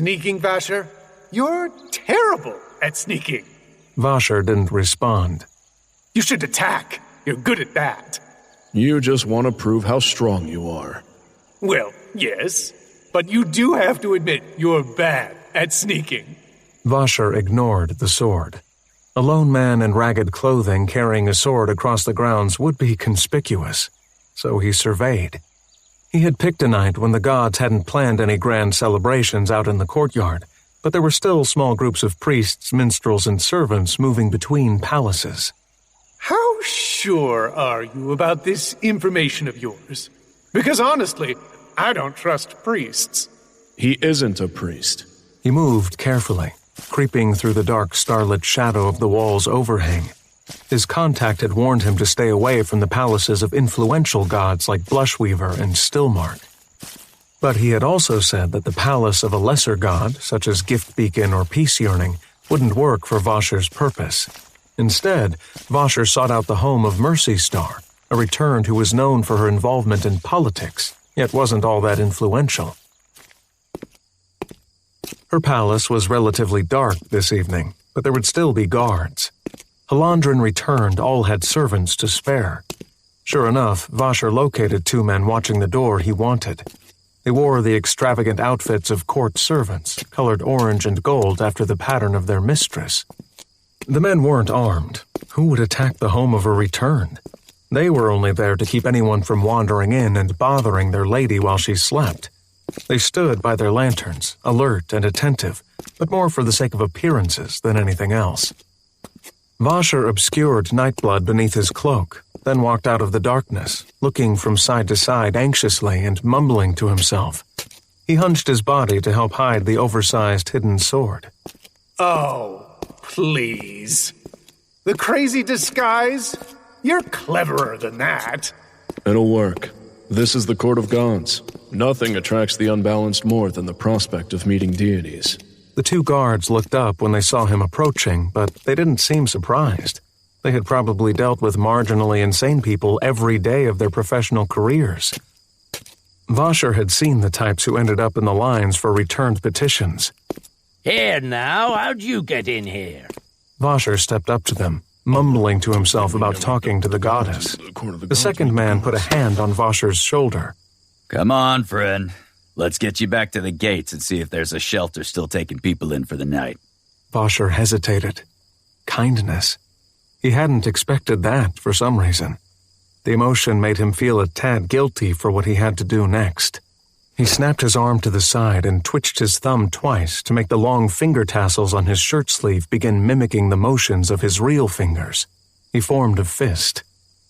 Sneaking, Vasher? You're terrible at sneaking. Vasher didn't respond. You should attack. You're good at that. You just want to prove how strong you are. Well, yes, but you do have to admit you're bad at sneaking. Vasher ignored the sword. A lone man in ragged clothing carrying a sword across the grounds would be conspicuous, so he surveyed. He had picked a night when the gods hadn't planned any grand celebrations out in the courtyard, but there were still small groups of priests, minstrels, and servants moving between palaces. How sure are you about this information of yours? Because honestly, I don't trust priests. He isn't a priest. He moved carefully, creeping through the dark starlit shadow of the wall's overhang. His contact had warned him to stay away from the palaces of influential gods like Blushweaver and Stillmark. But he had also said that the palace of a lesser god, such as Giftbeacon or Peace Yearning, wouldn't work for Vasher's purpose. Instead, Vasher sought out the home of Mercy Star, a returned who was known for her involvement in politics, yet wasn't all that influential. Her palace was relatively dark this evening, but there would still be guards. Hallandren returned all had servants to spare. Sure enough, Vasher located two men watching the door he wanted. They wore the extravagant outfits of court servants, colored orange and gold after the pattern of their mistress. The men weren't armed. Who would attack the home of a returned? They were only there to keep anyone from wandering in and bothering their lady while she slept. They stood by their lanterns, alert and attentive, but more for the sake of appearances than anything else. Vasher obscured Nightblood beneath his cloak, then walked out of the darkness, looking from side to side anxiously and mumbling to himself. He hunched his body to help hide the oversized hidden sword. Oh, please. The crazy disguise? You're cleverer than that. It'll work. This is the court of gods. Nothing attracts the unbalanced more than the prospect of meeting deities. The two guards looked up when they saw him approaching, but they didn't seem surprised. They had probably dealt with marginally insane people every day of their professional careers. Vasher had seen the types who ended up in the lines for returned petitions. Here now, how'd you get in here? Vasher stepped up to them, mumbling to himself about talking to the goddess. The second man put a hand on Vasher's shoulder. Come on, friend. Let's get you back to the gates and see if there's a shelter still taking people in for the night. Vasher hesitated. Kindness. He hadn't expected that for some reason. The emotion made him feel a tad guilty for what he had to do next. He snapped his arm to the side and twitched his thumb twice to make the long finger tassels on his shirt sleeve begin mimicking the motions of his real fingers. He formed a fist.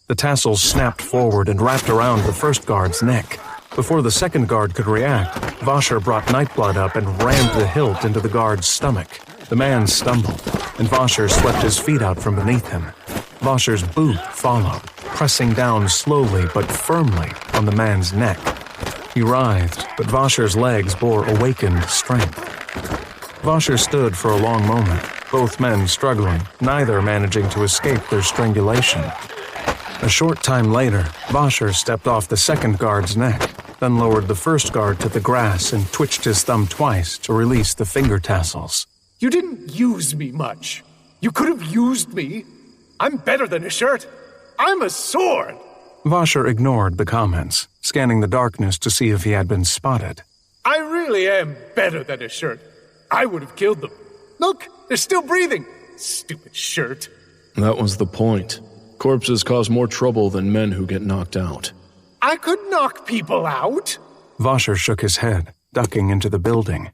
The tassels snapped forward and wrapped around the first guard's neck. Before the second guard could react, Vasher brought Nightblood up and rammed the hilt into the guard's stomach. The man stumbled, and Vasher swept his feet out from beneath him. Vasher's boot followed, pressing down slowly but firmly on the man's neck. He writhed, but Vasher's legs bore awakened strength. Vasher stood for a long moment, both men struggling, neither managing to escape their strangulation. A short time later, Vasher stepped off the second guard's neck, then lowered the first guard to the grass and twitched his thumb twice to release the finger tassels. You didn't use me much. You could have used me. I'm better than a shirt. I'm a sword. Vasher ignored the comments, scanning the darkness to see if he had been spotted. I really am better than a shirt. I would have killed them. Look, they're still breathing. Stupid shirt. That was the point. Corpses cause more trouble than men who get knocked out. I could knock people out. Vasher shook his head, ducking into the building.